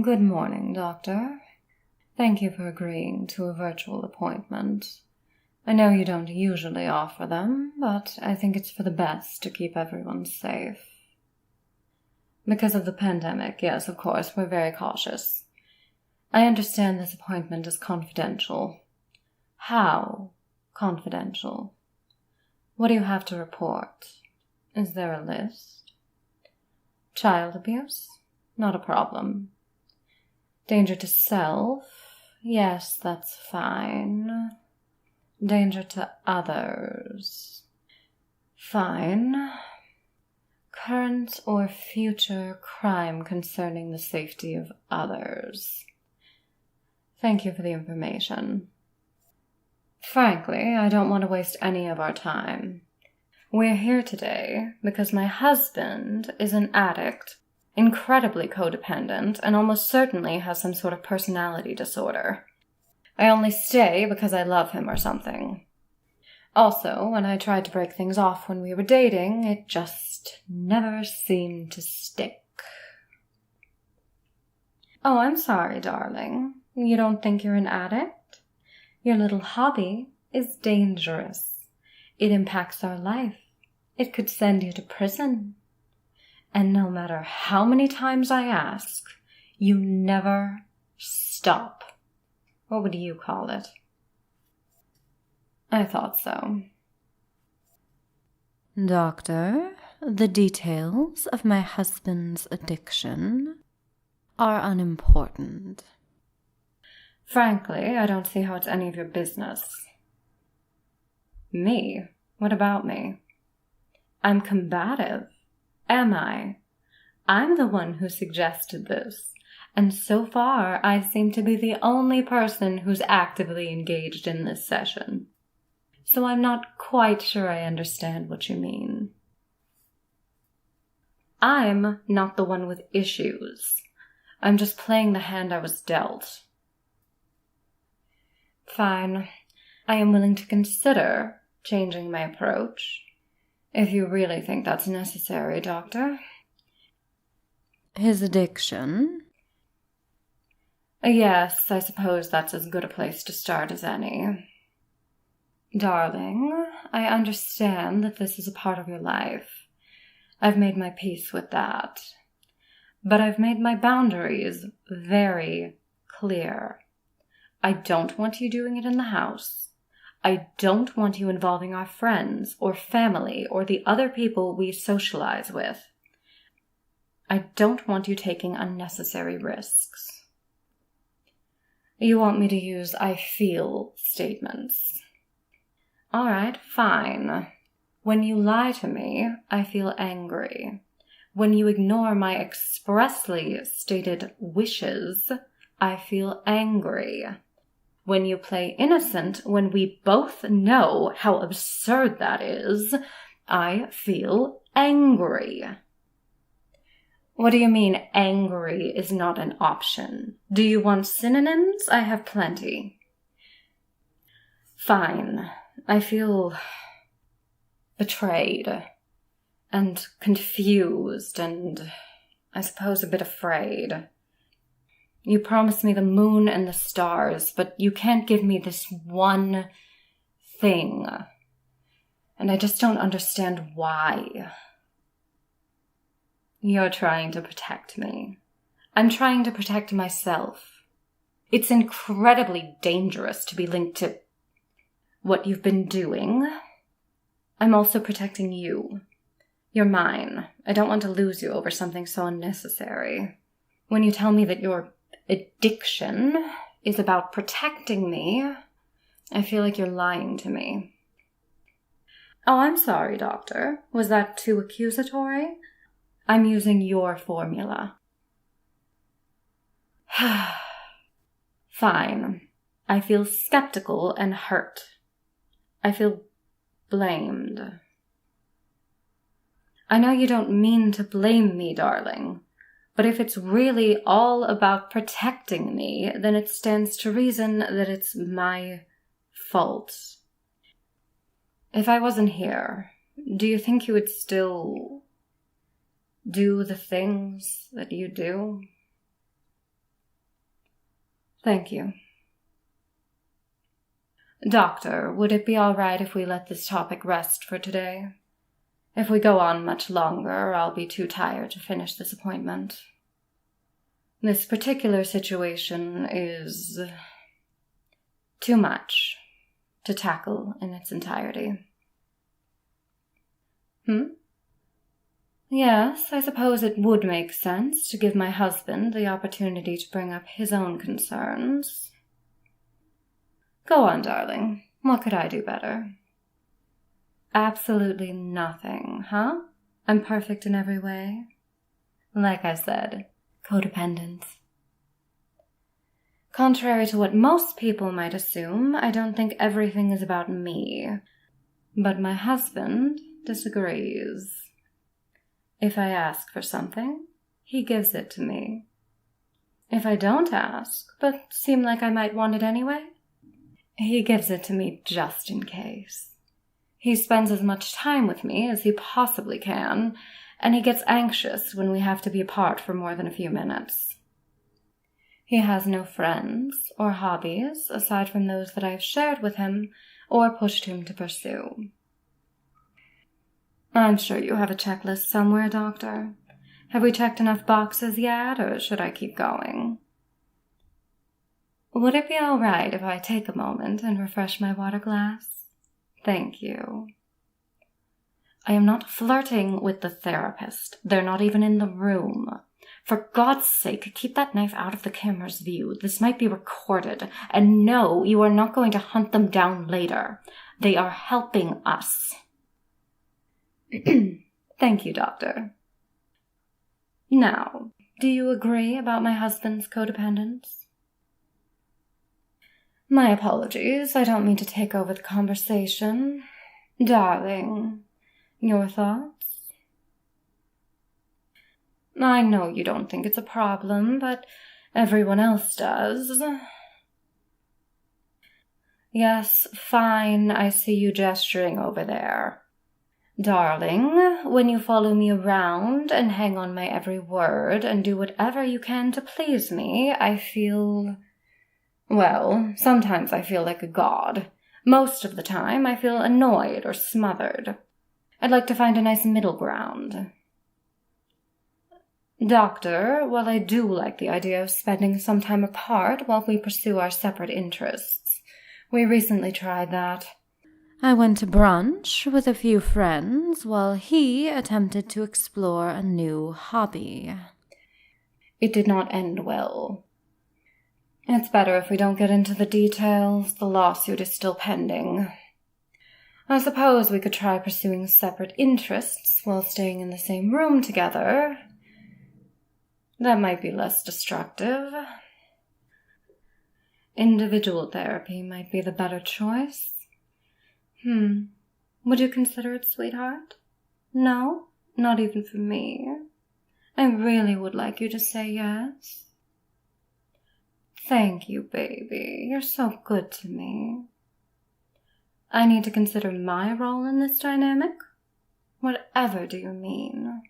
Good morning, Doctor. Thank you for agreeing to a virtual appointment. I know you don't usually offer them, but I think it's for the best to keep everyone safe. Because of the pandemic, yes, of course, we're very cautious. I understand this appointment is confidential. How confidential? What do you have to report? Is there a list? Child abuse? Not a problem. Danger to self? Yes, that's fine. Danger to others? Fine. Current or future crime concerning the safety of others? Thank you for the information. Frankly, I don't want to waste any of our time. We're here today because my husband is an addict, incredibly codependent, and almost certainly has some sort of personality disorder. I only stay because I love him or something. Also, when I tried to break things off when we were dating, it just never seemed to stick. Oh, I'm sorry, darling. You don't think you're an addict? Your little hobby is dangerous. It impacts our life. It could send you to prison. And no matter how many times I ask, you never stop. What would you call it? I thought so. Doctor, the details of my husband's addiction are unimportant. Frankly, I don't see how it's any of your business. Me? What about me? I'm combative. Am I? I'm the one who suggested this, and so far I seem to be the only person who's actively engaged in this session. So I'm not quite sure I understand what you mean. I'm not the one with issues. I'm just playing the hand I was dealt. Fine. I am willing to consider changing my approach. If you really think that's necessary, Doctor. His addiction? Yes, I suppose that's as good a place to start as any. Darling, I understand that this is a part of your life. I've made my peace with that. But I've made my boundaries very clear. I don't want you doing it in the house. I don't want you involving our friends or family or the other people we socialize with. I don't want you taking unnecessary risks. You want me to use I feel statements. All right, fine. When you lie to me, I feel angry. When you ignore my expressly stated wishes, I feel angry. When you play innocent, when we both know how absurd that is, I feel angry. What do you mean angry is not an option? Do you want synonyms? I have plenty. Fine. I feel betrayed and confused and I suppose a bit afraid. You promised me the moon and the stars, but you can't give me this one thing. And I just don't understand why. You're trying to protect me. I'm trying to protect myself. It's incredibly dangerous to be linked to what you've been doing. I'm also protecting you. You're mine. I don't want to lose you over something so unnecessary. When you tell me that your addiction is about protecting me, I feel like you're lying to me. Oh, I'm sorry, Doctor. Was that too accusatory? I'm using your formula. Fine. I feel skeptical and hurt. I feel blamed. I know you don't mean to blame me, darling, but if it's really all about protecting me, then it stands to reason that it's my fault. If I wasn't here, do you think you would still do the things that you do? Thank you. Doctor, would it be all right if we let this topic rest for today? If we go on much longer, I'll be too tired to finish this appointment. This particular situation is too much to tackle in its entirety. Yes, I suppose it would make sense to give my husband the opportunity to bring up his own concerns. Go on, darling. What could I do better? Absolutely nothing, huh? I'm perfect in every way. Like I said, codependent. Contrary to what most people might assume, I don't think everything is about me. But my husband disagrees. If I ask for something, he gives it to me. If I don't ask, but seem like I might want it anyway, he gives it to me just in case. He spends as much time with me as he possibly can, and he gets anxious when we have to be apart for more than a few minutes. He has no friends or hobbies aside from those that I have shared with him or pushed him to pursue. I'm sure you have a checklist somewhere, Doctor. Have we checked enough boxes yet, or should I keep going? Would it be all right if I take a moment and refresh my water glass? Thank you. I am not flirting with the therapist. They're not even in the room. For God's sake, keep that knife out of the camera's view. This might be recorded. And no, you are not going to hunt them down later. They are helping us. Thank you, Doctor. Now, do you agree about my husband's codependence? My apologies, I don't mean to take over the conversation. Darling, your thoughts? I know you don't think it's a problem, but everyone else does. Yes, fine, I see you gesturing over there. Darling, when you follow me around and hang on my every word and do whatever you can to please me, I feel... Well, sometimes I feel like a god. Most of the time, I feel annoyed or smothered. I'd like to find a nice middle ground. Doctor, while I do like the idea of spending some time apart while we pursue our separate interests, we recently tried that. I went to brunch with a few friends while he attempted to explore a new hobby. It did not end well. It's better if we don't get into the details. The lawsuit is still pending. I suppose we could try pursuing separate interests while staying in the same room together. That might be less destructive. Individual therapy might be the better choice. Would you consider it, sweetheart? No? Not even for me? I really would like you to say yes. Thank you, baby. You're so good to me. I need to consider my role in this dynamic? Whatever do you mean?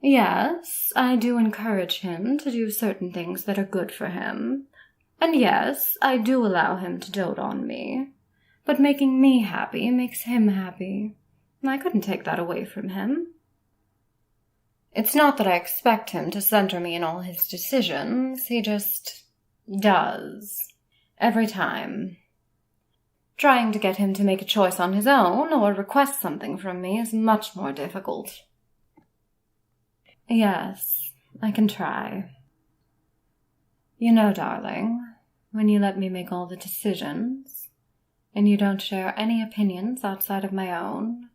Yes, I do encourage him to do certain things that are good for him. And yes, I do allow him to dote on me. But making me happy makes him happy. I couldn't take that away from him. It's not that I expect him to center me in all his decisions. He just does. Every time. Trying to get him to make a choice on his own or request something from me is much more difficult. Yes, I can try. You know, darling, when you let me make all the decisions, and you don't share any opinions outside of my own,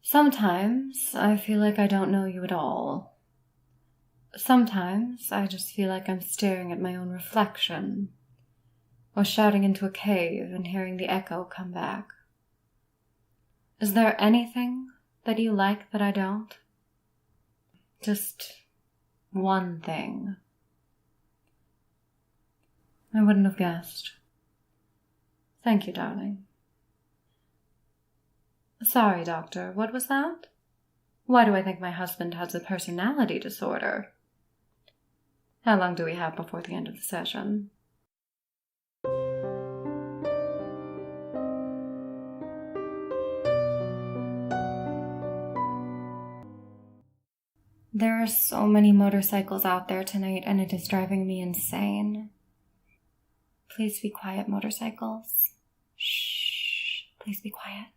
sometimes I feel like I don't know you at all. Sometimes I just feel like I'm staring at my own reflection, or shouting into a cave and hearing the echo come back. Is there anything that you like that I don't? Just one thing. I wouldn't have guessed. Thank you, darling. Sorry, Doctor, what was that? Why do I think my husband has a personality disorder? How long do we have before the end of the session? There are so many motorcycles out there tonight, and it is driving me insane. Please be quiet, motorcycles. Shh. Please be quiet.